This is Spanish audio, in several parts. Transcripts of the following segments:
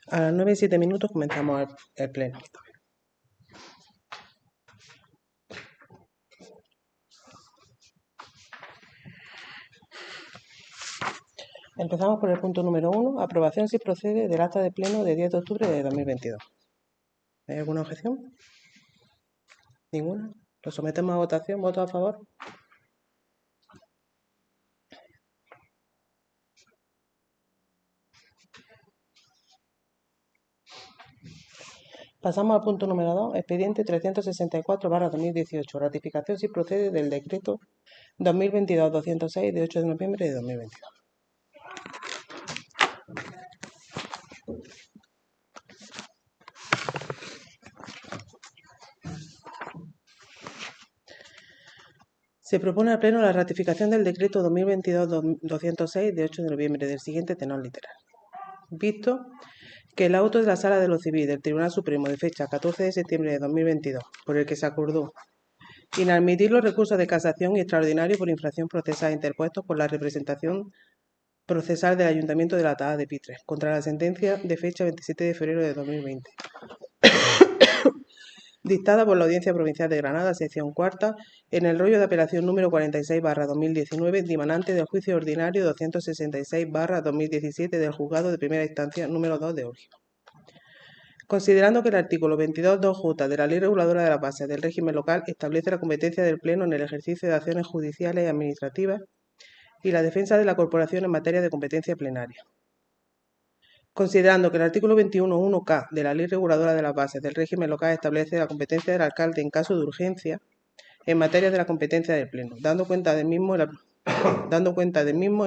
A las 9:07 comenzamos el pleno. Empezamos por el punto número 1, aprobación si procede del acta de pleno de 10 de octubre de 2022. ¿Hay alguna objeción? ¿Ninguna? ¿Lo sometemos a votación? ¿Voto a favor? Pasamos al punto número 2, expediente 364/2018, ratificación si procede del decreto 2022-206 de 8 de noviembre de 2022. Se propone al Pleno la ratificación del decreto 2022-206 de 8 de noviembre del siguiente tenor literal. Visto que el auto de la Sala de lo Civil del Tribunal Supremo de fecha 14 de septiembre de 2022, por el que se acordó inadmitir los recursos de casación y extraordinario por infracción procesal interpuestos por la representación procesal del Ayuntamiento de la Taha de Pitres contra la sentencia de fecha 27 de febrero de 2020, dictada por la Audiencia Provincial de Granada, sección cuarta, en el rollo de apelación número 46/2019, dimanante del juicio ordinario 266/2017 del juzgado de primera instancia número 2 de Órgiva. Considerando que el artículo 22.2j de la Ley Reguladora de las Bases del Régimen Local establece la competencia del Pleno en el ejercicio de acciones judiciales y administrativas y la defensa de la Corporación en materia de competencia plenaria. Considerando que el artículo 21.1k de la Ley Reguladora de las Bases del Régimen Local establece la competencia del alcalde en caso de urgencia en materia de la competencia del Pleno, dando cuenta del mismo en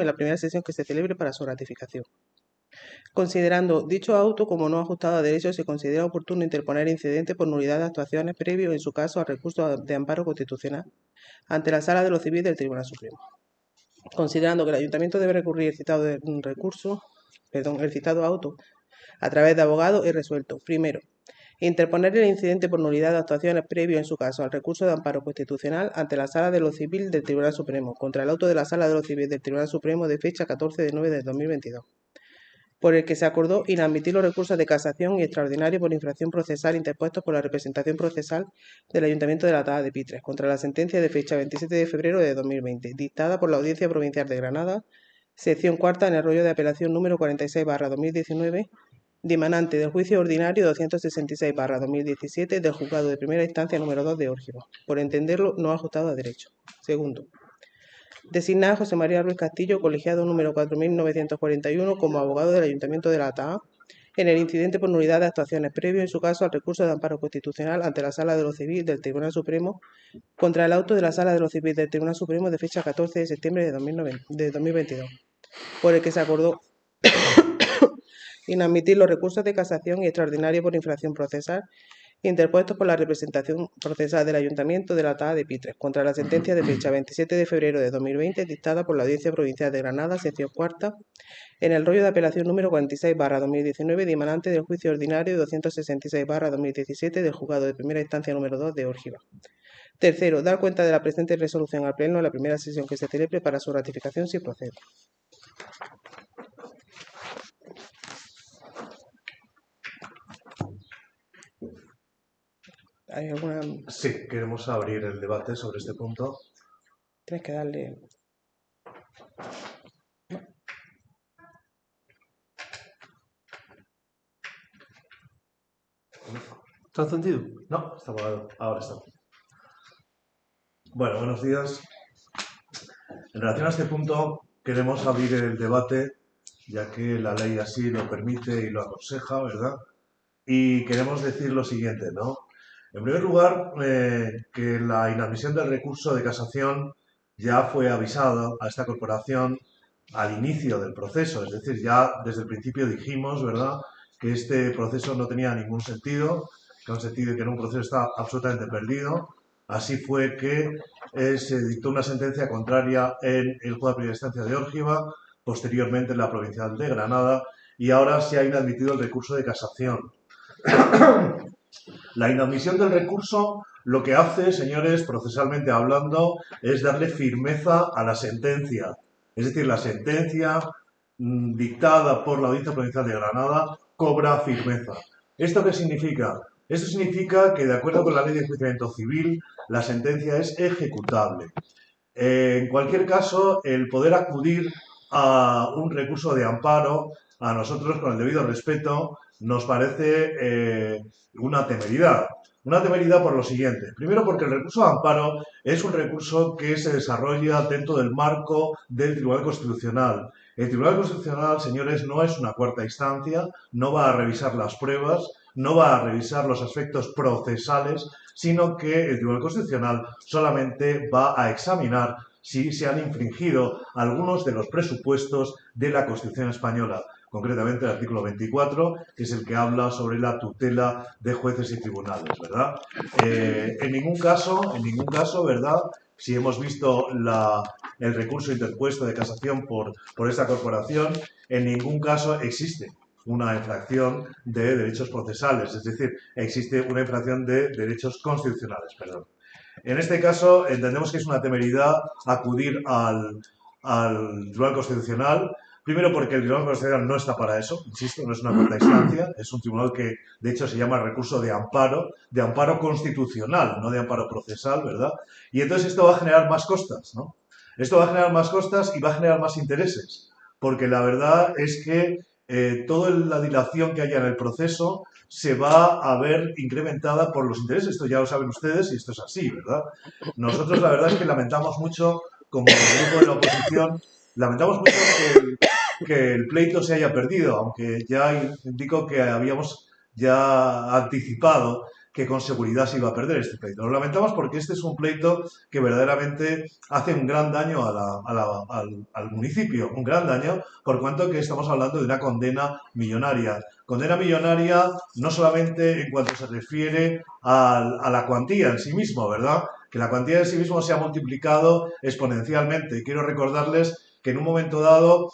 la primera sesión que se celebre para su ratificación. Considerando dicho auto como no ajustado a derecho, se considera oportuno interponer incidente por nulidad de actuaciones previo, en su caso, al recurso de amparo constitucional ante la Sala de lo Civil del Tribunal Supremo. Considerando que el Ayuntamiento debe recurrir el citado auto a través de abogado y resuelto. Primero, interponer el incidente por nulidad de actuaciones previo, en su caso, al recurso de amparo constitucional ante la Sala de lo Civil del Tribunal Supremo contra el auto de la Sala de lo Civil del Tribunal Supremo de fecha 14 de 9 de 2022. Por el que se acordó inadmitir los recursos de casación y extraordinario por infracción procesal interpuestos por la representación procesal del Ayuntamiento de la Taha de Pitres contra la sentencia de fecha 27 de febrero de 2020, dictada por la Audiencia Provincial de Granada, sección cuarta, en el rollo de apelación número 46/2019, dimanante del juicio ordinario 266/2017 del juzgado de primera instancia número 2 de Órgiva, por entenderlo no ajustado a derecho. Segundo, designar a José María Ruiz Castillo, colegiado número 4941, como abogado del Ayuntamiento de la Taha en el incidente por nulidad de actuaciones previo, en su caso, al recurso de amparo constitucional ante la Sala de lo Civil del Tribunal Supremo contra el auto de la Sala de lo Civil del Tribunal Supremo de fecha 14 de septiembre de 2022, por el que se acordó inadmitir los recursos de casación y extraordinario por infracción procesal interpuestos por la representación procesal del Ayuntamiento de la Taha de Pitres contra la sentencia de fecha 27 de febrero de 2020 dictada por la Audiencia Provincial de Granada, sección cuarta, en el rollo de apelación número 46/2019, dimanante del juicio ordinario 266/2017 del juzgado de primera instancia número 2 de Órgiva. Tercero, dar cuenta de la presente resolución al Pleno en la primera sesión que se celebre para su ratificación si procede. ¿Hay alguna...? Sí, queremos abrir el debate sobre este punto. Tienes que darle... ¿Está encendido? No, está apagado. Ahora está. Bueno, buenos días. En relación a este punto, queremos abrir el debate, ya que la ley así lo permite y lo aconseja, ¿verdad? Y queremos decir lo siguiente, ¿no? En primer lugar, que la inadmisión del recurso de casación ya fue avisada a esta corporación al inicio del proceso, es decir, ya desde el principio dijimos, ¿verdad?, que este proceso no tenía ningún sentido, que era un proceso que está absolutamente perdido. Así fue que se dictó una sentencia contraria en el juzgado de primera instancia de Órgiva, posteriormente en la provincial de Granada, y ahora se ha inadmitido el recurso de casación. La inadmisión del recurso lo que hace, señores, procesalmente hablando, es darle firmeza a la sentencia. Es decir, la sentencia dictada por la Audiencia Provincial de Granada cobra firmeza. ¿Esto qué significa? Esto significa que, de acuerdo con la Ley de Enjuiciamiento Civil, la sentencia es ejecutable. En cualquier caso, el poder acudir a un recurso de amparo, a nosotros, con el debido respeto, nos parece una temeridad. Una temeridad por lo siguiente. Primero, porque el recurso de amparo es un recurso que se desarrolla dentro del marco del Tribunal Constitucional. El Tribunal Constitucional, señores, no es una cuarta instancia, no va a revisar las pruebas, no va a revisar los aspectos procesales, sino que el Tribunal Constitucional solamente va a examinar si se han infringido algunos de los presupuestos de la Constitución española, concretamente el artículo 24, que es el que habla sobre la tutela de jueces y tribunales, ¿verdad? En ningún caso, ¿verdad? Si hemos visto el recurso interpuesto de casación por esta corporación, en ningún caso existe una infracción de derechos procesales, es decir, existe una infracción de derechos constitucionales, perdón. En este caso, entendemos que es una temeridad acudir al Tribunal Constitucional, primero porque el Tribunal Constitucional no está para eso, insisto, no es una cuarta instancia, es un tribunal que de hecho se llama recurso de amparo constitucional, no de amparo procesal, ¿verdad? Y entonces esto va a generar más costas, ¿no? Esto va a generar más costas y va a generar más intereses, porque la verdad es que toda la dilación que haya en el proceso se va a ver incrementada por los intereses. Esto ya lo saben ustedes y esto es así, ¿verdad? Nosotros la verdad es que lamentamos mucho, como grupo de la oposición, lamentamos mucho que el pleito se haya perdido, aunque ya indico que habíamos ya anticipado que con seguridad se iba a perder este pleito. Lo lamentamos porque este es un pleito que verdaderamente hace un gran daño al municipio, un gran daño, por cuanto que estamos hablando de una condena millonaria. Condena millonaria no solamente en cuanto se refiere a la cuantía en sí mismo, ¿verdad? Que la cuantía en sí mismo se ha multiplicado exponencialmente. Quiero recordarles que en un momento dado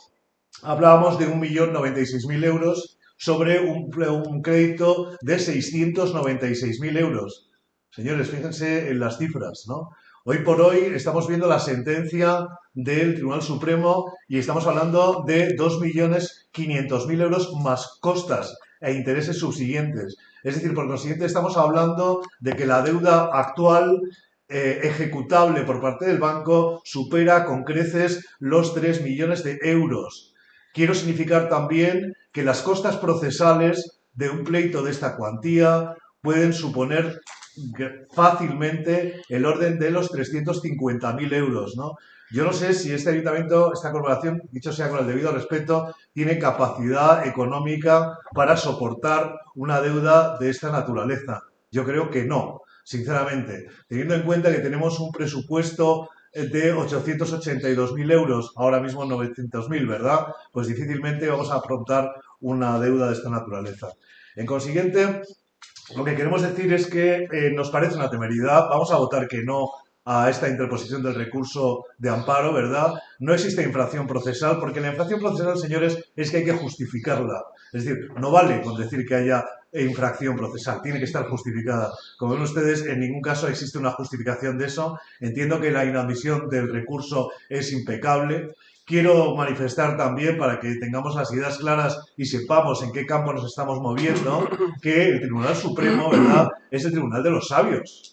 hablábamos de 1.096.000 euros sobre un crédito de 696.000 euros. Señores, fíjense en las cifras, ¿no? Hoy por hoy estamos viendo la sentencia del Tribunal Supremo y estamos hablando de 2.500.000 euros más costas e intereses subsiguientes. Es decir, por consiguiente, estamos hablando de que la deuda actual ejecutable por parte del banco supera con creces los 3 millones de euros. Quiero significar también que las costas procesales de un pleito de esta cuantía pueden suponer fácilmente el orden de los 350.000 euros, ¿no? Yo no sé si este ayuntamiento, esta corporación, dicho sea con el debido respeto, tiene capacidad económica para soportar una deuda de esta naturaleza. Yo creo que no, sinceramente, teniendo en cuenta que tenemos un presupuesto de 882.000 euros, ahora mismo 900.000, ¿verdad? Pues difícilmente vamos a afrontar una deuda de esta naturaleza. En consiguiente, lo que queremos decir es que nos parece una temeridad, vamos a votar que no a esta interposición del recurso de amparo, ¿verdad? No existe infracción procesal, porque la infracción procesal, señores, es que hay que justificarla. Es decir, no vale con decir que haya infracción procesal, tiene que estar justificada. Como ven ustedes, en ningún caso existe una justificación de eso. Entiendo que la inadmisión del recurso es impecable. Quiero manifestar también, para que tengamos las ideas claras y sepamos en qué campo nos estamos moviendo, que el Tribunal Supremo, ¿verdad?, es el Tribunal de los Sabios.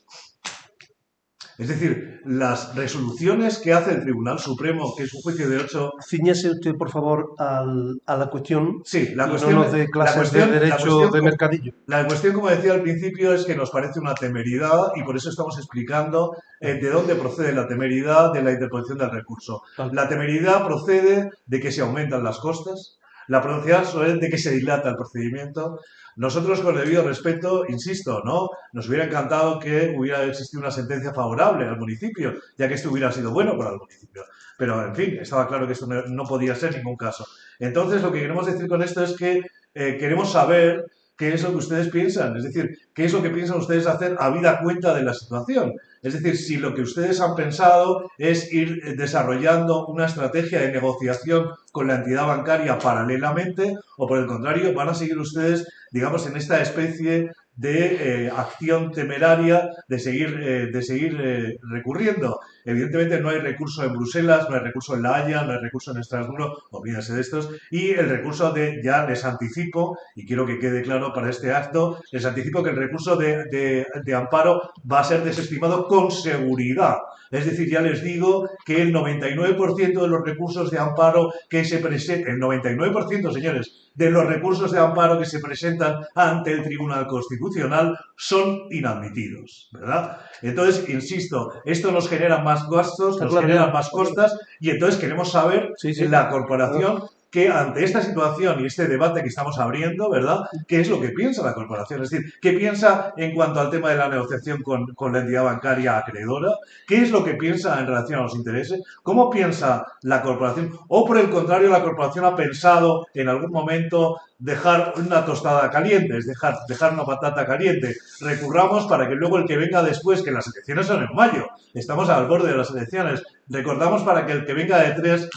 Es decir, las resoluciones que hace el Tribunal Supremo, que es un juicio de 8... Ciñese usted, por favor, a la cuestión. Sí, la y cuestión... no nos dé clases de derecho de mercadillo. La cuestión, como decía al principio, es que nos parece una temeridad y por eso estamos explicando de dónde procede la temeridad de la interposición del recurso. La temeridad procede de que se aumentan las costas, la temeridad procede de que se dilata el procedimiento. Nosotros, con el debido respeto, insisto, ¿no? Nos hubiera encantado que hubiera existido una sentencia favorable al municipio, ya que esto hubiera sido bueno para el municipio. Pero, en fin, estaba claro que esto no podía ser en ningún caso. Entonces, lo que queremos decir con esto es que queremos saber qué es lo que ustedes piensan, es decir, qué es lo que piensan ustedes hacer habida cuenta de la situación. Es decir, si lo que ustedes han pensado es ir desarrollando una estrategia de negociación con la entidad bancaria paralelamente, o por el contrario, van a seguir ustedes, digamos, en esta especie de acción temeraria de seguir recurriendo. Evidentemente no hay recurso en Bruselas, no hay recurso en La Haya, no hay recurso en Estrasburgo, olvídense de estos, y el recurso ya les anticipo, y quiero que quede claro para este acto, les anticipo que el recurso de amparo va a ser desestimado con seguridad. Es decir, ya les digo que el 99% de los recursos de amparo que se presentan, el 99%, señores, de los recursos de amparo que se presentan ante el Tribunal Constitucional son inadmitidos, ¿verdad? Entonces, insisto, esto nos genera más gastos, nos genera más costas, y entonces queremos saber en la corporación que ante esta situación y este debate que estamos abriendo, ¿verdad?, ¿qué es lo que piensa la corporación? Es decir, ¿qué piensa en cuanto al tema de la negociación con la entidad bancaria acreedora? ¿Qué es lo que piensa en relación a los intereses? ¿Cómo piensa la corporación? O por el contrario, la corporación ha pensado en algún momento dejar una tostada caliente, es dejar una patata caliente. Recurramos para que luego el que venga después, que las elecciones son en mayo, estamos al borde de las elecciones, recordamos para que el que venga detrás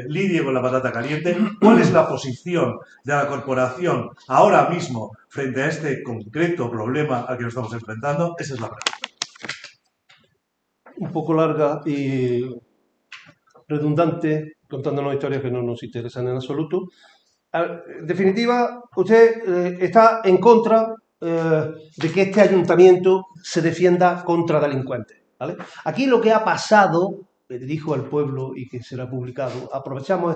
lidie con la patata caliente. ¿Cuál es la posición de la corporación ahora mismo frente a este concreto problema al que nos estamos enfrentando? Esa es la pregunta. Un poco larga y redundante, contándonos historias que no nos interesan en absoluto. En definitiva, usted está en contra de que este ayuntamiento se defienda contra delincuentes, ¿vale? Aquí lo que ha pasado, le dirijo al pueblo y que será publicado, aprovechamos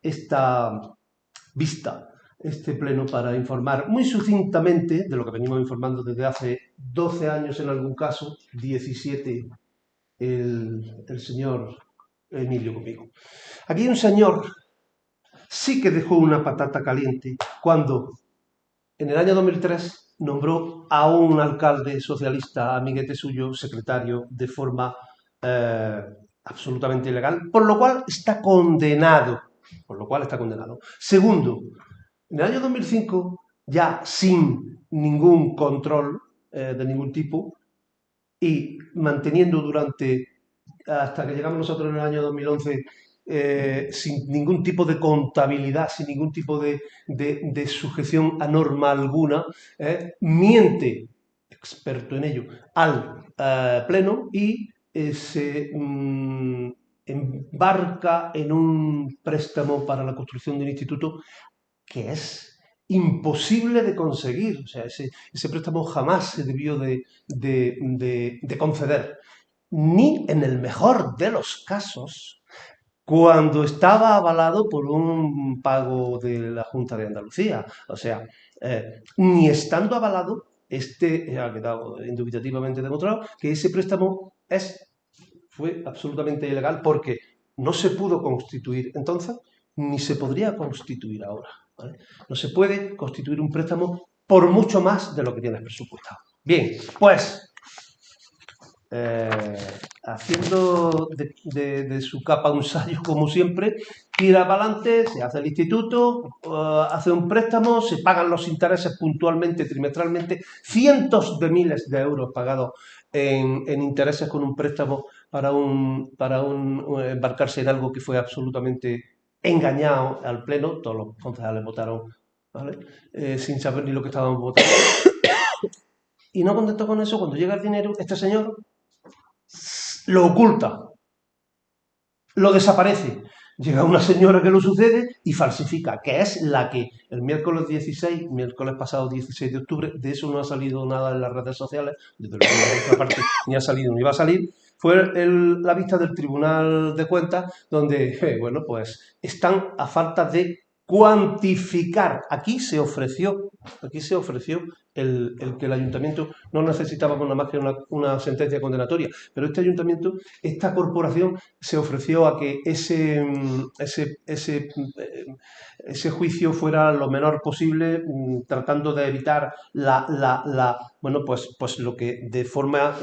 esta vista, este pleno, para informar muy sucintamente de lo que venimos informando desde hace 12 años en algún caso, 17 el señor Emilio conmigo. Aquí hay un señor sí que dejó una patata caliente cuando en el año 2003 nombró a un alcalde socialista, amiguete suyo, secretario, de forma absolutamente ilegal, por lo cual está condenado. Segundo, en el año 2005, ya sin ningún control de ningún tipo y manteniendo hasta que llegamos nosotros en el año 2011, sin ningún tipo de contabilidad, sin ningún tipo de sujeción a norma alguna, miente, experto en ello, al Pleno y se embarca en un préstamo para la construcción de un instituto que es imposible de conseguir. O sea, ese préstamo jamás se debió de conceder, ni en el mejor de los casos, cuando estaba avalado por un pago de la Junta de Andalucía. O sea, ni estando avalado, ha quedado indubitativamente demostrado que ese préstamo fue absolutamente ilegal, porque no se pudo constituir entonces, ni se podría constituir ahora, ¿vale? No se puede constituir un préstamo por mucho más de lo que tienes presupuestado. Bien, pues haciendo de su capa un sayo, como siempre, tira para adelante, se hace el instituto, hace un préstamo, se pagan los intereses puntualmente, trimestralmente, cientos de miles de euros pagados en intereses con un préstamo para embarcarse en algo que fue absolutamente engañado al Pleno. Todos los concejales votaron, ¿vale?, sin saber ni lo que estaban votando. Y no contento con eso, cuando llega el dinero, este señor lo oculta, lo desaparece. Llega una señora que lo sucede y falsifica, que es la que el miércoles pasado 16 de octubre, de eso no ha salido nada en las redes sociales, desde luego de otra parte ni ha salido ni va a salir, fue la vista del Tribunal de Cuentas, donde, bueno, pues están a falta de cuantificar. Aquí se ofreció el que el ayuntamiento no necesitaba nada más que una sentencia condenatoria, pero este ayuntamiento, esta corporación, se ofreció a que ese juicio fuera lo menor posible, tratando de evitar bueno, pues lo que de forma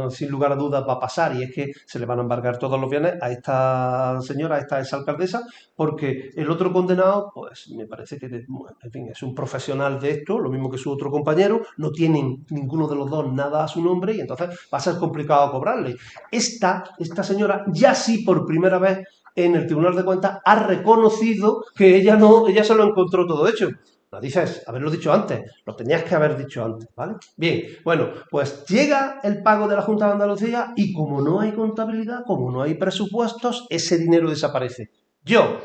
sin lugar a dudas va a pasar, y es que se le van a embargar todos los bienes a esta señora, a esta exalcaldesa, porque el otro condenado, pues me parece que, en fin, es un profesional de esto, lo mismo que su otro compañero, no tienen ninguno de los dos nada a su nombre, y entonces va a ser complicado cobrarle. Esta señora, ya sí, por primera vez en el Tribunal de Cuentas, ha reconocido que ella se lo encontró todo hecho. Lo dices, haberlo dicho antes, lo tenías que haber dicho antes, ¿vale? Bien, bueno, pues llega el pago de la Junta de Andalucía y como no hay contabilidad, como no hay presupuestos, ese dinero desaparece. Yo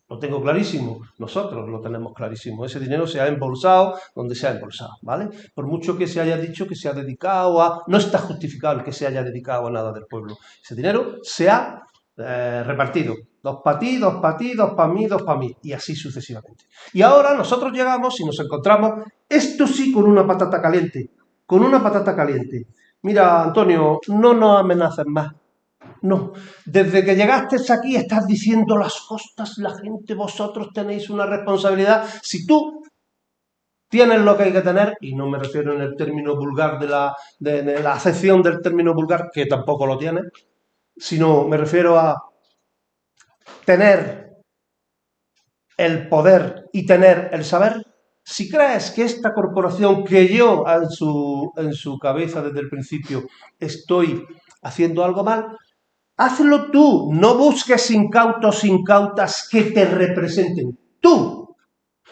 lo tengo clarísimo, nosotros lo tenemos clarísimo, ese dinero se ha embolsado donde se ha embolsado, ¿vale? Por mucho que se haya dicho que se ha dedicado a... No está justificado el que se haya dedicado a nada del pueblo. Ese dinero se ha repartido. 2 para ti, 2 para ti, 2 para mí, 2 para mí. Y así sucesivamente. Y ahora nosotros llegamos y nos encontramos, esto sí, con una patata caliente. Con una patata caliente. Mira, Antonio, no nos amenaces más. No, desde que llegaste aquí estás diciendo las costas, la gente, vosotros tenéis una responsabilidad. Si tú tienes lo que hay que tener, y no me refiero en el término vulgar de la acepción del término vulgar, que tampoco lo tienes, sino me refiero a tener el poder y tener el saber. Si crees que esta corporación que yo en su cabeza desde el principio estoy haciendo algo mal, hazlo tú, no busques incautos, incautas que te representen. Tú.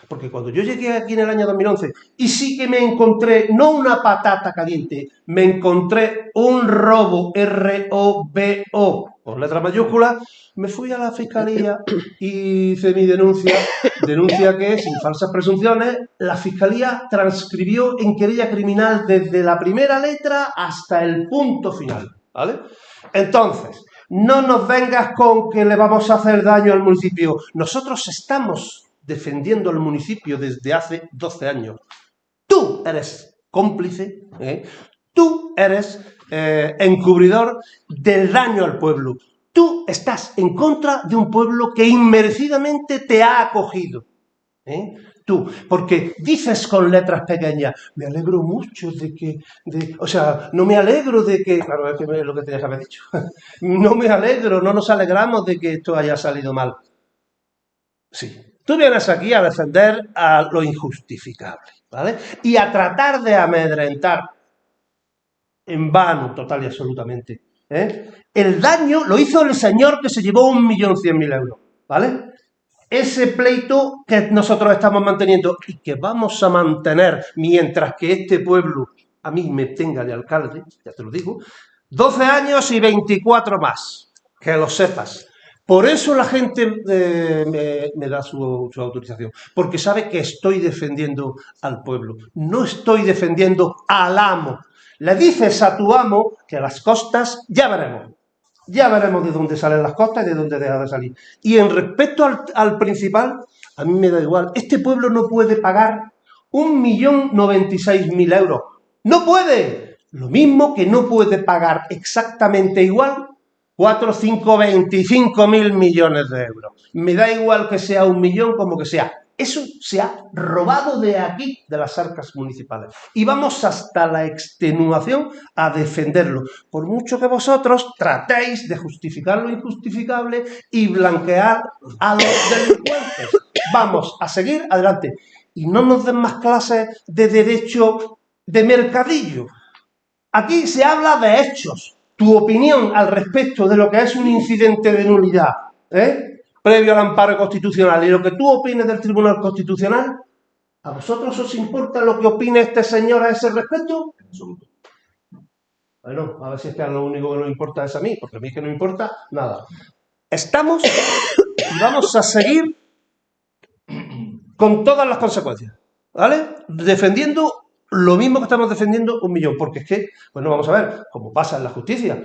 Porque cuando yo llegué aquí en el año 2011 y sí que me encontré, no una patata caliente, me encontré un robo, R-O-B-O, con letra mayúscula, me fui a la fiscalía y hice mi denuncia que, sin falsas presunciones, la fiscalía transcribió en querella criminal desde la primera letra hasta el punto final, ¿vale? Entonces, no nos vengas con que le vamos a hacer daño al municipio. Nosotros estamos defendiendo al municipio desde hace 12 años. Tú eres cómplice, tú eres encubridor del daño al pueblo. Tú estás en contra de un pueblo que inmerecidamente te ha acogido. Tú, porque dices con letras pequeñas, me alegro mucho de que, o sea, no me alegro de que, claro, es lo que tenías que haber dicho, no me alegro, no nos alegramos de que esto haya salido mal. Sí, tú vienes aquí a defender a lo injustificable, ¿vale? Y a tratar de amedrentar en vano, total y absolutamente. El daño lo hizo el señor que se llevó 1.100.000 euros, ¿vale? Ese pleito que nosotros estamos manteniendo y que vamos a mantener mientras que este pueblo a mí me tenga de alcalde, ya te lo digo, 12 años y 24 más, que lo sepas. Por eso la gente me da su autorización, porque sabe que estoy defendiendo al pueblo, no estoy defendiendo al amo. Le dices a tu amo que a las costas ya veremos. Ya veremos de dónde salen las costas y de dónde deja de salir. Y en respecto al principal, a mí me da igual. Este pueblo no puede pagar 1.096.000 euros. ¡No puede! Lo mismo que no puede pagar exactamente igual 4, 5, 25.000 millones de euros. Me da igual que sea 1 millón como que sea. Eso se ha robado de aquí, de las arcas municipales. Y vamos hasta la extenuación a defenderlo. Por mucho que vosotros tratéis de justificar lo injustificable y blanquear a los delincuentes. Vamos a seguir adelante. Y no nos den más clases de derecho de mercadillo. Aquí se habla de hechos. Tu opinión al respecto de lo que es un incidente de nulidad, previo al amparo constitucional, y lo que tú opines del Tribunal Constitucional, ¿a vosotros os importa lo que opine este señor a ese respecto? Bueno, a ver si es que lo único que nos importa es a mí, porque a mí es que no me importa nada. Estamos y vamos a seguir con todas las consecuencias, ¿vale? Defendiendo lo mismo que estamos defendiendo 1 millón, porque es que, bueno, vamos a ver, como pasa en la justicia,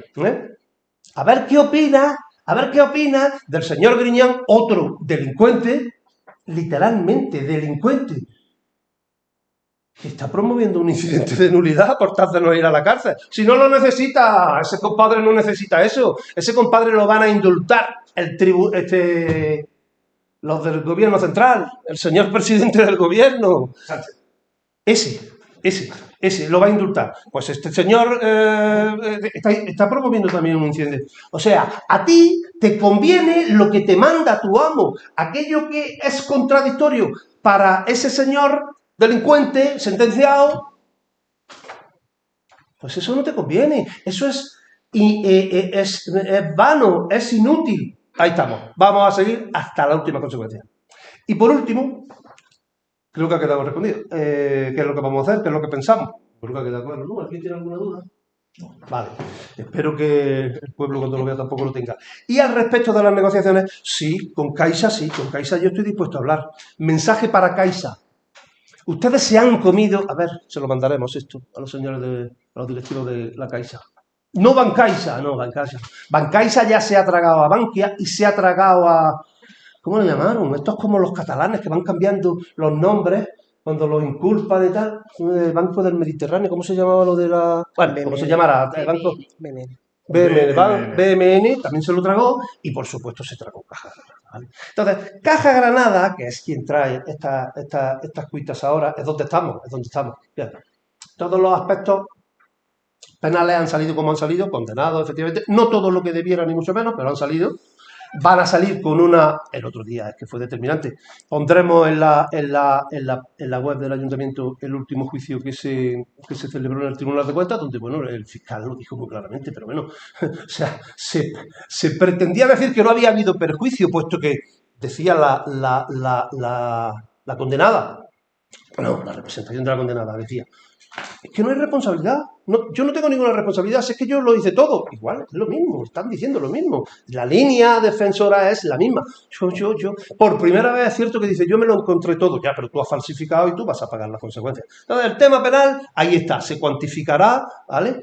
a ver qué opina del señor Griñán, otro delincuente, literalmente delincuente, que está promoviendo un incidente de nulidad por tal de no ir a la cárcel. Si no lo necesita, ese compadre no necesita eso. Ese compadre lo van a indultar los del gobierno central, el señor presidente del gobierno. Ese lo va a indultar. Pues este señor está promoviendo también un incidente. O sea, a ti te conviene lo que te manda tu amo. Aquello que es contradictorio para ese señor delincuente, sentenciado, pues eso no te conviene. Eso es vano, es inútil. Ahí estamos. Vamos a seguir hasta la última consecuencia. Y por último, Creo que ha quedado respondido. ¿Qué es lo que vamos a hacer? ¿Qué es lo que pensamos? Creo que ha quedado claro, ¿no? ¿Alguien tiene alguna duda? Vale, espero que el pueblo cuando lo vea tampoco lo tenga. Y al respecto de las negociaciones, sí, con Caixa yo estoy dispuesto a hablar. Mensaje para Caixa. Ustedes se han comido, a ver, se lo mandaremos esto a los señores a los directivos de la Caixa. No Bancaixa, no, Bancaixa. Bancaixa ya se ha tragado a Bankia y se ha tragado a... ¿Cómo lo llamaron? Estos como los catalanes que van cambiando los nombres cuando los inculpan y tal. El Banco del Mediterráneo, ¿cómo se llamaba lo de la...? Bueno, ¿cómo se llamará? El banco... BMN también se lo tragó y por supuesto se tragó Caja Granada, ¿vale? Entonces, Caja Granada, que es quien trae estas cuitas ahora, es donde estamos. Bien. Todos los aspectos penales han salido como han salido, condenados, efectivamente, no todo lo que debieran ni mucho menos, pero han salido. Van a salir con el otro día es que fue determinante, pondremos en la web del ayuntamiento el último juicio que se celebró en el Tribunal de Cuentas, donde, bueno, el fiscal lo dijo muy claramente, pero bueno, o sea, se pretendía decir que no había habido perjuicio, puesto que decía la condenada, no, la representación de la condenada decía, es que no hay responsabilidad. No, yo no tengo ninguna responsabilidad, si es que yo lo hice todo. Igual, es lo mismo, están diciendo lo mismo. La línea defensora es la misma. Yo, por primera vez es cierto que dice, yo me lo encontré todo. Ya, pero tú has falsificado y tú vas a pagar las consecuencias. Entonces, el tema penal, ahí está, se cuantificará, ¿vale?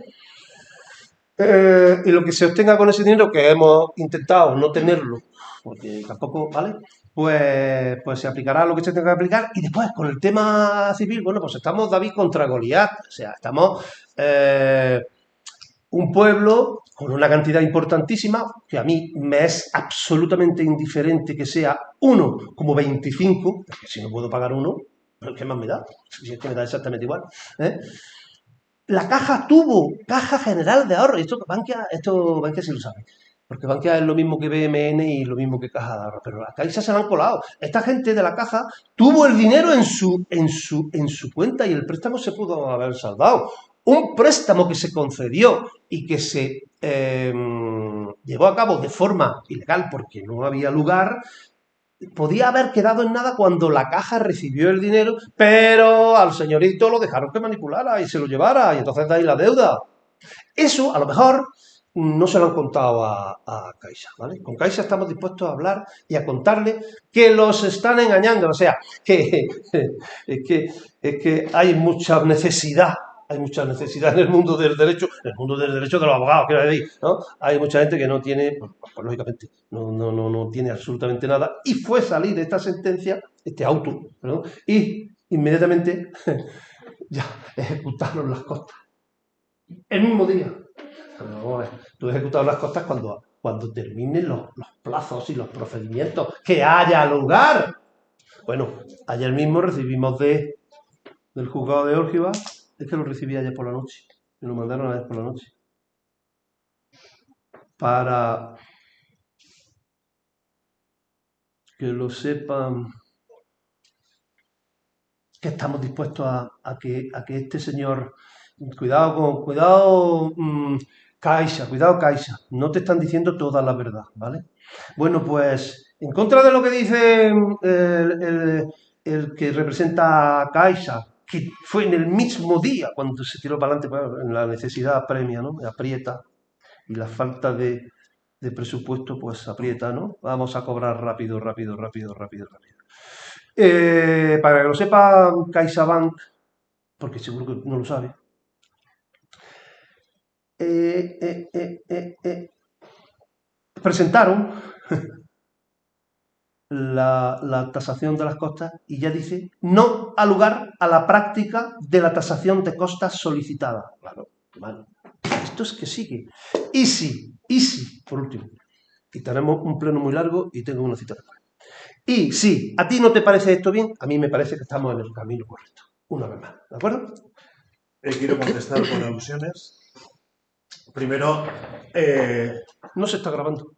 Y lo que se obtenga con ese dinero, que hemos intentado no tenerlo, porque tampoco, ¿vale? Pues se aplicará lo que se tenga que aplicar. Y después, con el tema civil, bueno, pues estamos David contra Goliat. O sea, estamos un pueblo con una cantidad importantísima, que a mí me es absolutamente indiferente que sea uno como 25, porque si no puedo pagar uno, ¿qué más me da? Si es que me da exactamente igual, ¿eh? La caja tuvo Caja General de Ahorro, y esto Bankia sí lo sabe, porque Bankia es lo mismo que BMN y lo mismo que Caja de Ahorro, pero la Caixa se la han colado. Esta gente de la caja tuvo el dinero en su cuenta y el préstamo se pudo haber saldado. Un préstamo que se concedió y que se llevó a cabo de forma ilegal porque no había lugar, podía haber quedado en nada cuando la caja recibió el dinero, pero al señorito lo dejaron que manipulara y se lo llevara, y entonces de ahí la deuda. Eso, a lo mejor, no se lo han contado a Caixa, ¿vale? Con Caixa estamos dispuestos a hablar y a contarle que los están engañando, o sea, es que hay mucha necesidad en el mundo del derecho, de los abogados, quiero decir, ¿no? Hay mucha gente que no tiene, pues lógicamente, no tiene absolutamente nada, y fue salir esta sentencia, este auto, perdón, y inmediatamente ya ejecutaron las costas. El mismo día. No, tú ejecutas las costas cuando terminen los plazos y los procedimientos, que haya lugar. Bueno, ayer mismo recibimos del juzgado de Órgiva, es que lo recibí ayer por la noche, me lo mandaron ayer por la noche, para que lo sepan, que estamos dispuestos a que este señor, cuidado, Caixa, no te están diciendo toda la verdad, ¿vale? Bueno, pues, en contra de lo que dice el que representa a Caixa, que fue en el mismo día cuando se tiró para adelante, bueno, en la necesidad apremia, ¿no? Aprieta, y la falta de presupuesto, pues aprieta, ¿no? Vamos a cobrar rápido. Para que lo sepa CaixaBank, porque seguro que no lo sabe, presentaron la tasación de las costas y ya dice no al lugar a la práctica de la tasación de costas solicitada. Claro, vale. Esto es que sigue. Y sí, por último, y tenemos un pleno muy largo y tengo una cita después. Y si a ti no te parece esto bien, a mí me parece que estamos en el camino correcto. Una vez más, ¿de acuerdo? Quiero contestar por alusiones. Primero, no se está grabando.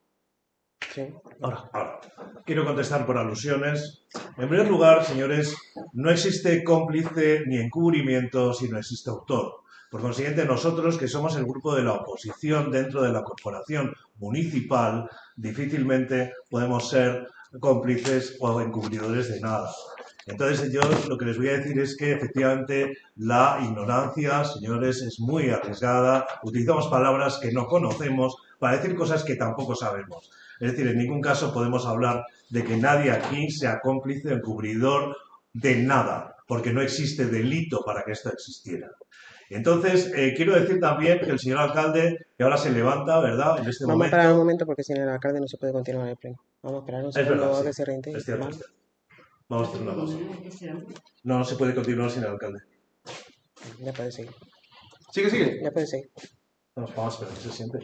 Sí. Ahora. Quiero contestar por alusiones. En primer lugar, señores, no existe cómplice ni encubrimiento si no existe autor. Por consiguiente, nosotros, que somos el grupo de la oposición dentro de la corporación municipal, difícilmente podemos ser cómplices o encubridores de nada. Entonces yo lo que les voy a decir es que efectivamente la ignorancia, señores, es muy arriesgada. Utilizamos palabras que no conocemos para decir cosas que tampoco sabemos. Es decir, en ningún caso podemos hablar de que nadie aquí sea cómplice o encubridor de nada, porque no existe delito para que esto existiera. Entonces, quiero decir también que el señor alcalde, que ahora se levanta, ¿verdad?, en este Vamos a momento... esperar un momento porque sin el alcalde no se puede continuar el pleno. Vamos a esperar un Es segundo verdad, a sí. que se reintegre. Es cierto, ¿vale? es cierto. Vamos a hacer una cosa. No, no se puede continuar sin el alcalde. Ya puede seguir. Sigue. Ya puede seguir. Vamos a esperar que se siente.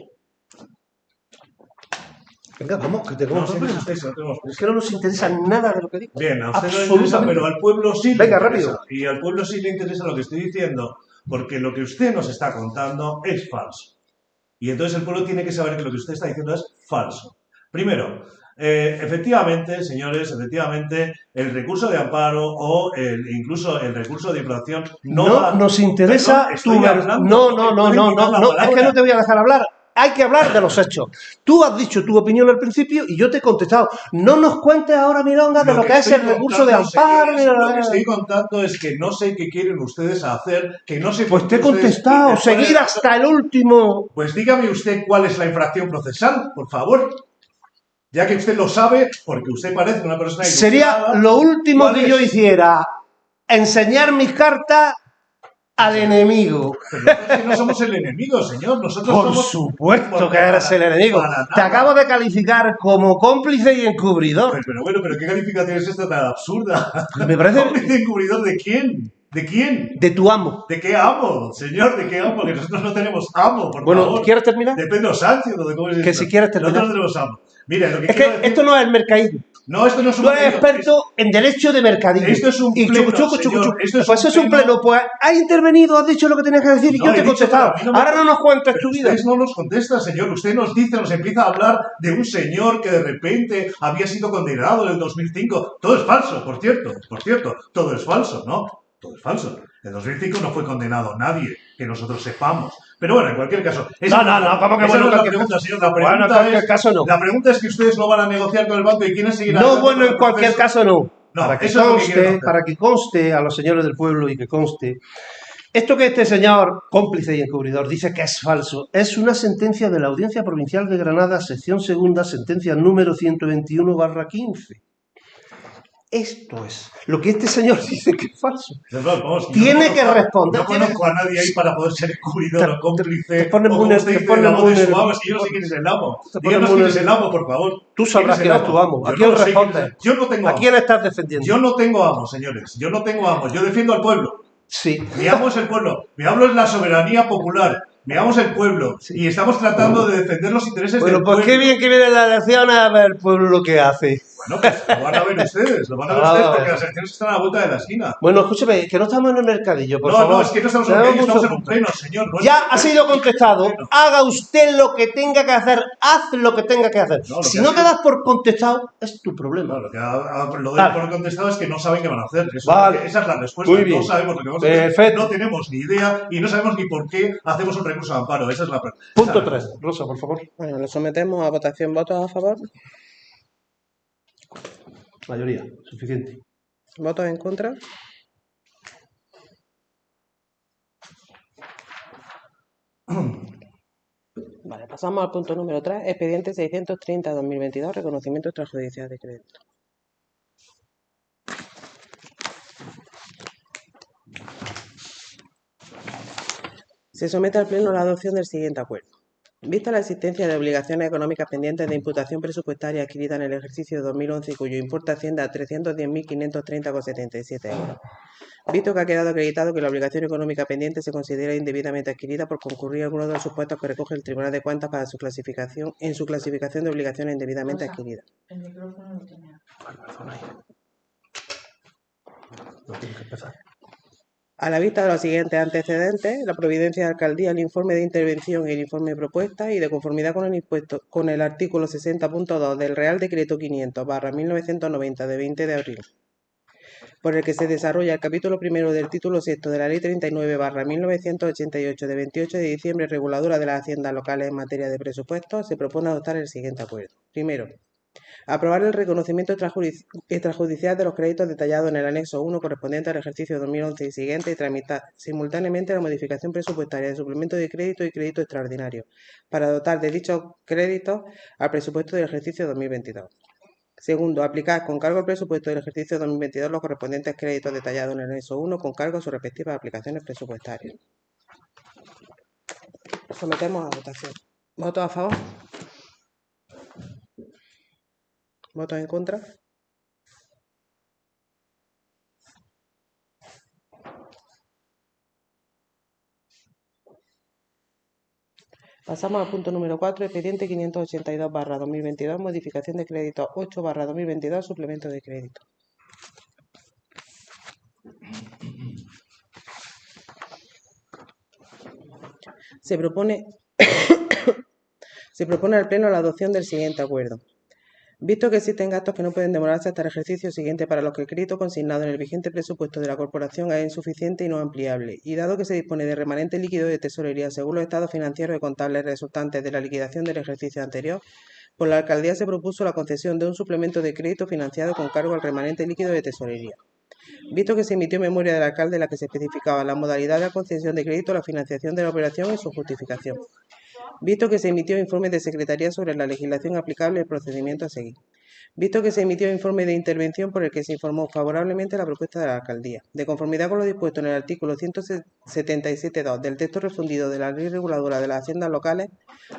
Venga, vamos, que tenemos No, problemas. usted, no tenemos Es prisa. que no nos interesa nada de lo que digo. Bien, a usted no le Absolutamente. interesa, pero al pueblo sí le Venga, interesa. rápido. Y al pueblo sí le interesa lo que estoy diciendo, porque lo que usted nos está contando es falso. Y entonces el pueblo tiene que saber que lo que usted está diciendo es falso. Primero, efectivamente, señores, efectivamente, el recurso de amparo o incluso el recurso de infracción No nos interesa Perdón, tu estoy versión. hablando, No, es que no te voy a dejar hablar. Hay que hablar de los hechos. Tú has dicho tu opinión al principio y yo te he contestado. No nos cuentes ahora, milonga, de lo que es el recurso de amparo. Señores, lo que estoy contando es que no sé qué quieren ustedes hacer, que no sé... Pues por te he qué ustedes contestado, interponen- seguir hasta el último. Pues dígame usted cuál es la infracción procesal, por favor. Ya que usted lo sabe, porque usted parece una persona Sería ilustrada. lo último ¿Cuál que yo es? hiciera, enseñar mis cartas al enemigo. Pero nosotros que no somos el enemigo, señor. Nosotros Por somos... supuesto que eres el enemigo. Para Te nada. acabo de calificar como cómplice y encubridor. Pero bueno, ¿pero qué calificación es esta tan absurda? Me parece ¿Cómplice encubridor de quién? ¿De quién? de tu amo. ¿De qué amo, señor? ¿De qué amo? Que nosotros no tenemos amo, por Bueno, favor. ¿quieres terminar? De Pedro Sánchez o de cómo es Que esto. si quieres terminar. Nosotros no tenemos amo. Mira, lo que Es quiero que decir... esto no es el mercadillo. No, esto no es un Tú eres pleno, experto en derecho de mercadillo. Esto es un y pleno, chucu, señor, esto es pues un es un pleno. pleno. Pues has intervenido, has dicho lo que tenías que decir y No, yo te he he dicho, contestado. pero a mí no me- Ahora no nos cuentes Pero tu vida. ustedes no nos contestan, señor. Usted nos dice, nos empieza a hablar de un señor que de repente había sido condenado en el 2005. Todo es falso, por cierto. Todo es falso, ¿no? Todo es falso. En 2005 no fue condenado nadie, que nosotros sepamos. Pero bueno, en cualquier caso... No, ¿cómo que esa bueno, no es la cualquier pregunta, caso? señor. La Bueno, en pregunta, cualquier caso no. la pregunta es que ustedes no van a negociar con el banco y quieren seguir No, adelante bueno, con en el cualquier proceso. caso no. No, Para que eso es lo que quieren hacer. para que conste a los señores del pueblo y que conste, esto que este señor, cómplice y encubridor, dice que es falso, es una sentencia de la Audiencia Provincial de Granada, sección segunda, sentencia número 121/15. Esto es lo que este señor dice que es falso. Vamos, Tiene yo que responder. No conozco a nadie ahí para poder ser encubridor o cómplice. te pones o muy como usted te dice, pones la voz muy de su nervioso. amo. Es que yo no sé quién es el amo. Te pones Díganos muy quién es el nervioso. amo, por favor. Tú sabrás quién es tu amo. ¿A Yo quién no sé quién respondes? es. Yo no tengo ¿A amo. quién estás defendiendo? Yo no tengo amo, señores. Yo no tengo amo. Yo defiendo al pueblo. Sí. Mi amo es el pueblo. Mi amo es la soberanía popular. Mi amo es el pueblo. Sí. Y estamos tratando de defender los intereses Bueno, del pues pueblo. qué bien que viene la elección a ver el pueblo lo que hace. Bueno, pues lo van a ver ustedes. Lo van a ver ustedes porque las elecciones están a la vuelta de la esquina. Bueno, escúcheme, que no estamos en el mercadillo, por favor. No, es que no estamos en un Tenemos pleno, estamos en mucho- un pleno, señor. No es- Ya ha sido contestado. Bueno. Haga usted lo que tenga que hacer. Haz lo que tenga que hacer. No, lo Si que no ha te sido- das por contestado, es tu problema. No, lo que lo doy Vale. por contestado es que no saben qué van a hacer. Eso Vale. es lo que- esa es la respuesta. Muy bien. No sabemos lo que vamos a hacer. Perfecto. No tenemos ni idea y no sabemos ni por qué hacemos un recurso de amparo. Esa es la Punto esa- 3. Rosa, por favor. Bueno, lo sometemos a votación. ¿Votos a favor? Mayoría. Suficiente. ¿Votos en contra? Vale, pasamos al punto número 3, expediente 630-2022, reconocimiento extrajudicial de crédito. Se somete al Pleno la adopción del siguiente acuerdo. Vista la existencia de obligaciones económicas pendientes de imputación presupuestaria adquirida en el ejercicio de 2011 y cuyo importe asciende a 310.530,77 euros. Visto que ha quedado acreditado que la obligación económica pendiente se considera indebidamente adquirida por concurrir a alguno de los supuestos que recoge el Tribunal de Cuentas para su clasificación en su clasificación de obligaciones indebidamente adquiridas. El micrófono lo tenía. No tienes que empezar. A la vista de los siguientes antecedentes, la Providencia de Alcaldía, el informe de intervención y el informe de propuesta, y de conformidad con el artículo 60.2 del Real Decreto 500/1990 de 20 de abril, por el que se desarrolla el capítulo primero del título sexto de la Ley 39/1988 de 28 de diciembre reguladora de las haciendas locales en materia de presupuestos, se propone adoptar el siguiente acuerdo. Primero, Aprobar el reconocimiento extrajudicial de los créditos detallados en el anexo 1 correspondiente al ejercicio 2011 y siguiente y tramitar simultáneamente la modificación presupuestaria de suplemento de crédito y crédito extraordinario para dotar de dichos créditos al presupuesto del ejercicio 2022. Segundo, aplicar con cargo al presupuesto del ejercicio 2022 los correspondientes créditos detallados en el anexo 1 con cargo a sus respectivas aplicaciones presupuestarias. Sometemos a votación. ¿Votos a favor? ¿Votos en contra? Pasamos al punto número 4, expediente 582/2022, modificación de crédito 8/2022, suplemento de crédito. Se propone al Pleno la adopción del siguiente acuerdo. Visto que existen gastos que no pueden demorarse hasta el ejercicio siguiente para los que el crédito consignado en el vigente presupuesto de la Corporación es insuficiente y no ampliable, y dado que se dispone de remanente líquido de tesorería según los estados financieros y contables resultantes de la liquidación del ejercicio anterior, por la Alcaldía se propuso la concesión de un suplemento de crédito financiado con cargo al remanente líquido de tesorería. Visto que se emitió memoria del alcalde en la que se especificaba la modalidad de la concesión de crédito, la financiación de la operación y su justificación. Visto que se emitió informe de Secretaría sobre la legislación aplicable y el procedimiento a seguir. Visto que se emitió informe de intervención por el que se informó favorablemente la propuesta de la Alcaldía, de conformidad con lo dispuesto en el artículo 177.2 del texto refundido de la Ley Reguladora de las Haciendas Locales,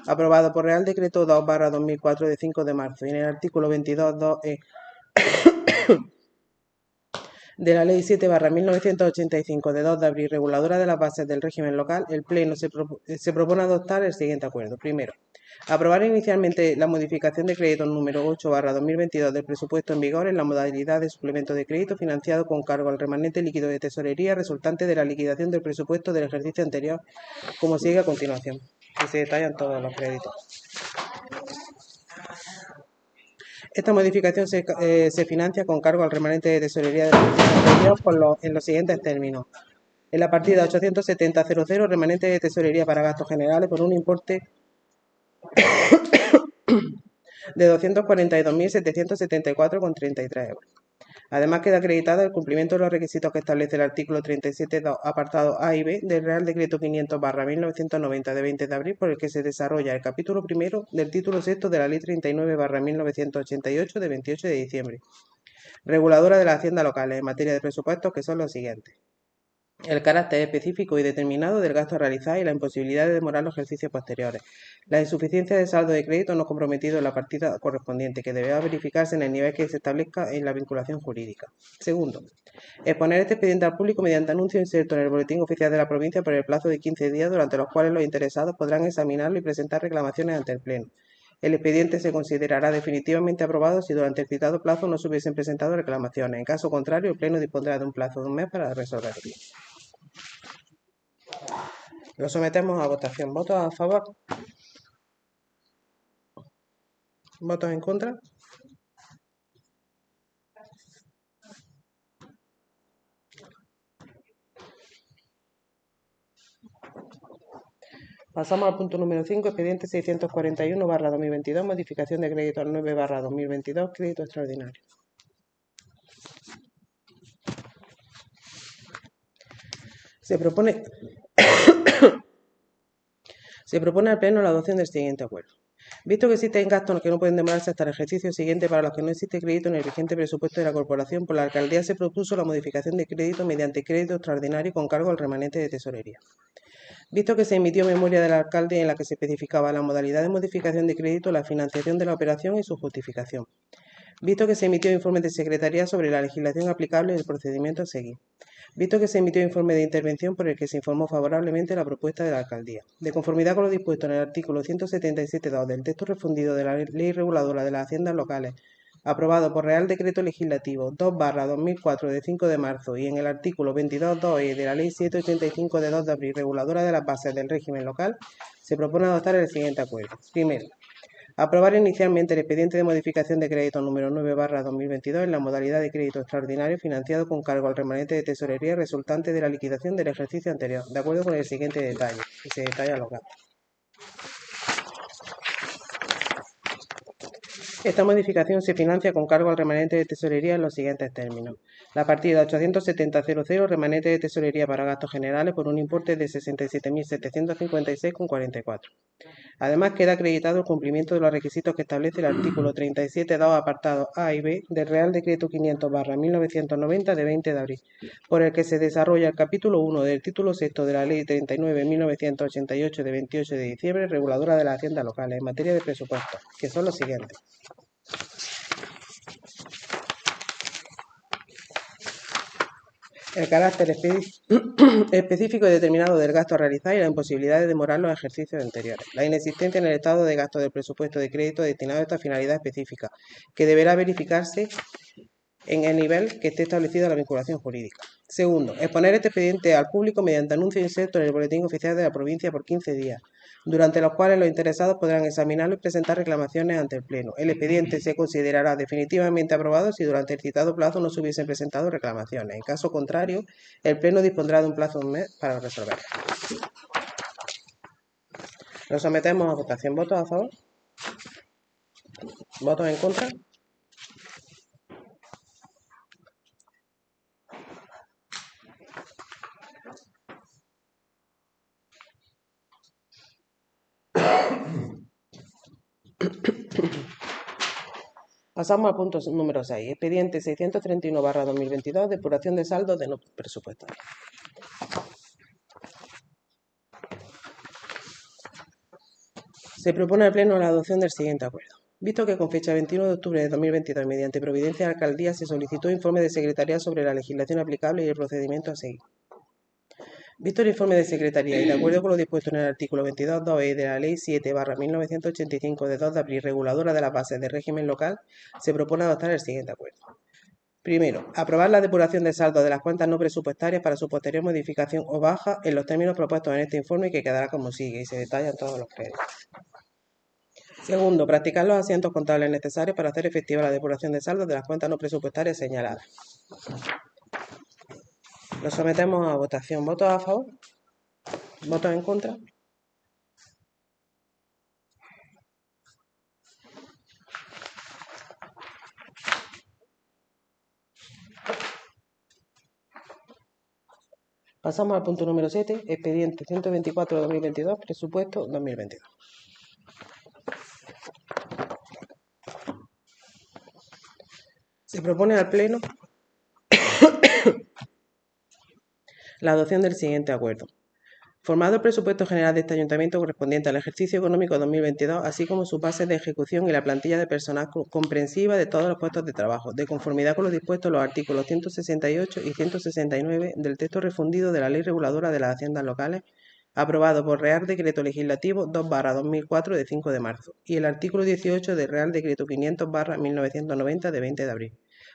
aprobado por Real Decreto 2/2004 de 5 de marzo, y en el artículo 22.2e de la Ley 7/1985 de 2 de abril, reguladora de las bases del régimen local, el Pleno se propone adoptar el siguiente acuerdo. Primero, aprobar inicialmente la modificación de crédito número 8/2022 del presupuesto en vigor en la modalidad de suplemento de crédito financiado con cargo al remanente líquido de tesorería resultante de la liquidación del presupuesto del ejercicio anterior, como sigue a continuación. Y se detallan todos los créditos. Esta modificación se financia con cargo al remanente de tesorería del ejercicio anterior en los siguientes términos. En la partida 870.00, remanente de tesorería para gastos generales por un importe de 242.774,33 euros. Además, queda acreditado el cumplimiento de los requisitos que establece el artículo 37.2, apartados A y B del Real Decreto 500/1990 de 20 de abril, por el que se desarrolla el capítulo primero del título sexto de la Ley 39/1988 de 28 de diciembre, reguladora de la hacienda locales en materia de presupuestos, que son los siguientes: el carácter específico y determinado del gasto a realizar y la imposibilidad de demorar los ejercicios posteriores, la insuficiencia de saldo de crédito no comprometido en la partida correspondiente, que deberá verificarse en el nivel que se establezca en la vinculación jurídica. Segundo, exponer este expediente al público mediante anuncio inserto en el Boletín Oficial de la Provincia por el plazo de 15 días, durante los cuales los interesados podrán examinarlo y presentar reclamaciones ante el Pleno. El expediente se considerará definitivamente aprobado si durante el citado plazo no se hubiesen presentado reclamaciones. En caso contrario, el Pleno dispondrá de un plazo de un mes para resolverlo. Lo sometemos a votación. ¿Votos a favor? ¿Votos en contra? Pasamos al punto número 5, expediente 641/2022, modificación de crédito al 9/2022, crédito extraordinario. Se propone al Pleno la adopción del siguiente acuerdo. Visto que existen gastos que no pueden demorarse hasta el ejercicio siguiente para los que no existe crédito en el vigente presupuesto de la Corporación, por la Alcaldía se propuso la modificación de crédito mediante crédito extraordinario con cargo al remanente de tesorería. Visto que se emitió memoria del alcalde en la que se especificaba la modalidad de modificación de crédito, la financiación de la operación y su justificación. Visto que se emitió informe de Secretaría sobre la legislación aplicable y el procedimiento a seguir. Visto que se emitió informe de intervención por el que se informó favorablemente la propuesta de la Alcaldía. De conformidad con lo dispuesto en el artículo 177.2 del texto refundido de la Ley Reguladora de las Haciendas Locales, aprobado por Real Decreto Legislativo 2/2004 de 5 de marzo, y en el artículo 22.2e de la Ley 785 de 2 de abril, reguladora de las bases del régimen local, se propone adoptar el siguiente acuerdo. Primero, aprobar inicialmente el expediente de modificación de crédito número 9/2022 en la modalidad de crédito extraordinario financiado con cargo al remanente de tesorería resultante de la liquidación del ejercicio anterior, de acuerdo con el siguiente detalle, que se detalla los gastos. Esta modificación se financia con cargo al remanente de tesorería en los siguientes términos. La partida 870.00 remanente de tesorería para gastos generales por un importe de 67.756,44. Además, queda acreditado el cumplimiento de los requisitos que establece el artículo 37.2, apartados A y B del Real Decreto 500/1990 de 20 de abril, por el que se desarrolla el capítulo 1 del título 6 de la Ley 39.1988 de 28 de diciembre, reguladora de las haciendas locales en materia de presupuestos, que son los siguientes. El carácter específico y determinado del gasto a realizar y la imposibilidad de demorar los ejercicios anteriores. La inexistencia en el estado de gasto del presupuesto de crédito destinado a esta finalidad específica, que deberá verificarse en el nivel que esté establecido la vinculación jurídica. Segundo, exponer este expediente al público mediante anuncio inserto en el Boletín Oficial de la provincia por 15 días, durante los cuales los interesados podrán examinarlo y presentar reclamaciones ante el Pleno. El expediente se considerará definitivamente aprobado si durante el citado plazo no se hubiesen presentado reclamaciones. En caso contrario, el Pleno dispondrá de un plazo de un mes para resolverlo. Lo sometemos a votación. ¿Votos a favor? ¿Votos en contra? Pasamos al punto número 6. Expediente 631/2022, depuración de saldos de no presupuestarios. Se propone al Pleno la adopción del siguiente acuerdo. Visto que con fecha 21 de octubre de 2022, mediante providencia de alcaldía, se solicitó informe de secretaría sobre la legislación aplicable y el procedimiento a seguir. Visto el informe de secretaría y de acuerdo con lo dispuesto en el artículo 22.2e de la Ley 7/1985 de 2 de abril, reguladora de las bases de régimen local, se propone adoptar el siguiente acuerdo. Primero, aprobar la depuración de saldo de las cuentas no presupuestarias para su posterior modificación o baja en los términos propuestos en este informe, que quedará como sigue y se detallan todos los créditos. Segundo, practicar los asientos contables necesarios para hacer efectiva la depuración de saldos de las cuentas no presupuestarias señaladas. Lo sometemos a votación. ¿Votos a favor? ¿Votos en contra? Pasamos al punto número 7, expediente 124/2022, presupuesto 2022. Se propone al Pleno la adopción del siguiente acuerdo. Formado el presupuesto general de este ayuntamiento correspondiente al ejercicio económico 2022, así como sus bases de ejecución y la plantilla de personal comprensiva de todos los puestos de trabajo, de conformidad con lo dispuesto en los artículos 168 y 169 del texto refundido de la Ley Reguladora de las Haciendas Locales, aprobado por Real Decreto Legislativo 2/2004 de 5 de marzo, y el artículo 18 del Real Decreto 500/1990 de 20 de abril,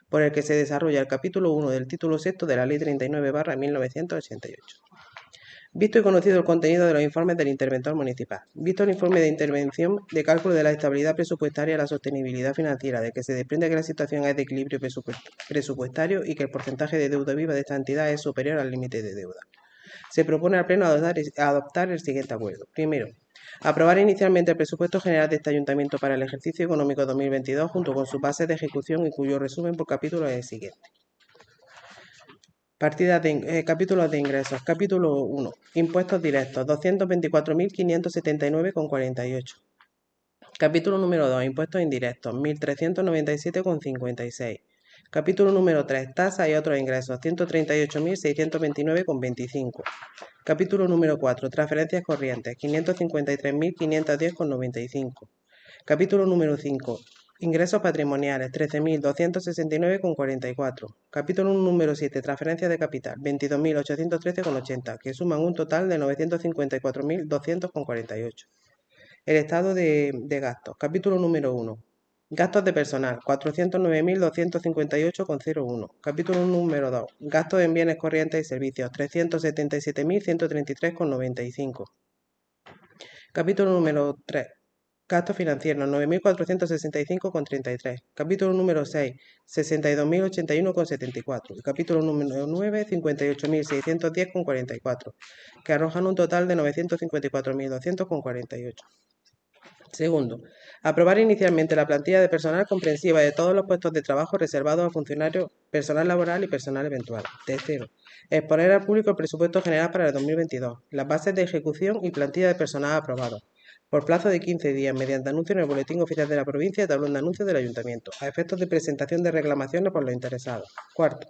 por el que se desarrolla el capítulo 1 del título 6 de la Ley 39/1988. Visto y conocido el contenido de los informes del interventor municipal. Visto el informe de intervención de cálculo de la estabilidad presupuestaria y la sostenibilidad financiera, de que se desprende que la situación es de equilibrio presupuestario y que el porcentaje de deuda viva de esta entidad es superior al límite de deuda. Se propone al Pleno adoptar el siguiente acuerdo. Primero, aprobar inicialmente el presupuesto general de este ayuntamiento para el ejercicio económico 2022 junto con sus bases de ejecución y cuyo resumen por capítulo es el siguiente. Capítulos de ingresos. Capítulo 1. Impuestos directos. 224.579,48. Capítulo número 2. Impuestos indirectos. 1.397,56. Capítulo número 3. Tasas y otros ingresos. 138.629,25. Capítulo número 4. Transferencias corrientes. 553.510,95. Capítulo número 5. Ingresos patrimoniales, 13.269,44. Capítulo número 7, transferencias de capital, 22.813,80, que suman un total de 954.200,48. El estado de gastos. Capítulo número 1. Gastos de personal, 409.258,01. Capítulo número 2. Gastos en bienes corrientes y servicios, 377.133,95. Capítulo número 3. Gastos financieros, 9.465,33. Capítulo número 6, 62.081,74. Capítulo número 9, 58.610,44, que arrojan un total de 954.200,48. Segundo, aprobar inicialmente la plantilla de personal comprensiva de todos los puestos de trabajo reservados a funcionarios, personal laboral y personal eventual. Tercero, exponer al público el presupuesto general para el 2022, las bases de ejecución y plantilla de personal aprobados, por plazo de 15 días, mediante anuncio en el Boletín Oficial de la Provincia y tablón de anuncios del Ayuntamiento, a efectos de presentación de reclamaciones por los interesados. Cuarto,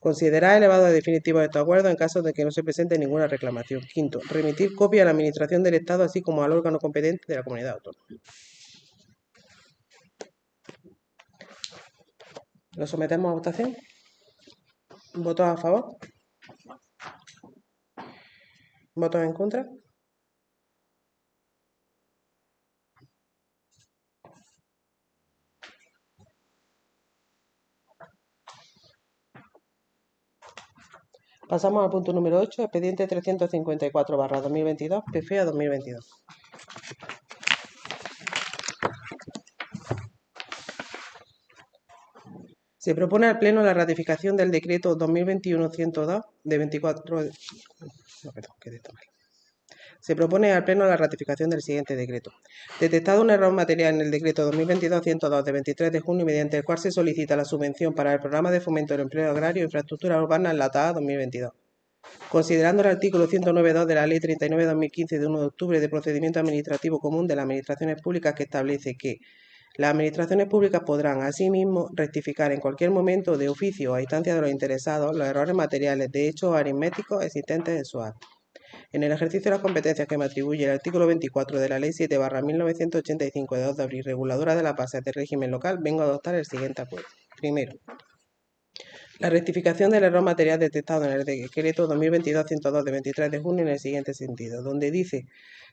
considerar elevado a definitivo estos acuerdos en caso de que no se presente ninguna reclamación. Quinto, remitir copia a la Administración del Estado, así como al órgano competente de la comunidad autónoma. ¿Lo sometemos a votación? ¿Votos a favor? ¿Votos en contra? Pasamos al punto número 8, expediente 354/2022, PFEA 2022. Se propone al Pleno la ratificación del decreto 2021-102 de 24... No, perdón, que está mal. Se propone al Pleno la ratificación del siguiente decreto. Detectado un error material en el decreto 2022-102 de 23 de junio, mediante el cual se solicita la subvención para el programa de fomento del empleo agrario e infraestructura urbana en la TAA 2022. Considerando el artículo 109.2 de la Ley 39/2015 de 1 de octubre de procedimiento administrativo común de las administraciones públicas, que establece que las administraciones públicas podrán, asimismo, rectificar en cualquier momento, de oficio o a instancia de los interesados, los errores materiales de hechos aritméticos existentes en su acta. En el ejercicio de las competencias que me atribuye el artículo 24 de la Ley 7/1985 de 2 de abril, reguladora de las bases del régimen local, vengo a adoptar el siguiente acuerdo. Primero, la rectificación del error material detectado en el decreto 2022-102 de 23 de junio en el siguiente sentido, donde dice: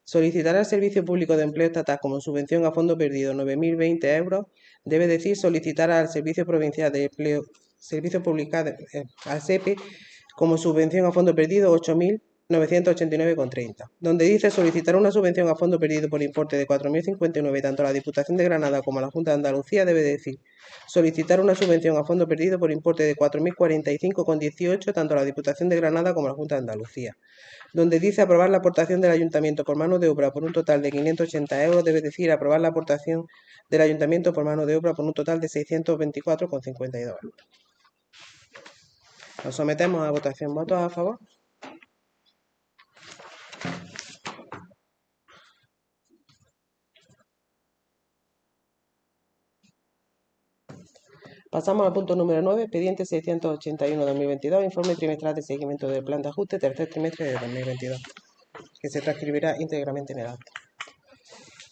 solicitar al Servicio Público de Empleo Estatal como subvención a fondo perdido 9.020 euros, debe decir solicitar al Servicio Provincial de Empleo, Servicio Público al SEPE, como subvención a fondo perdido 8.989,30, donde dice solicitar una subvención a fondo perdido por importe de 4.059, tanto a la Diputación de Granada como a la Junta de Andalucía, debe decir solicitar una subvención a fondo perdido por importe de 4.045,18, tanto a la Diputación de Granada como a la Junta de Andalucía. Donde dice aprobar la aportación del Ayuntamiento por mano de obra por un total de 580 euros, debe decir aprobar la aportación del Ayuntamiento por mano de obra por un total de 624,52 euros. Lo sometemos a votación. ¿Votos a favor? Pasamos al punto número 9, expediente 681/2022, informe trimestral de seguimiento del plan de ajuste, tercer trimestre de 2022, que se transcribirá íntegramente en el acta.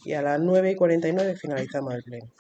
Y a las 9:49 finalizamos el pleno.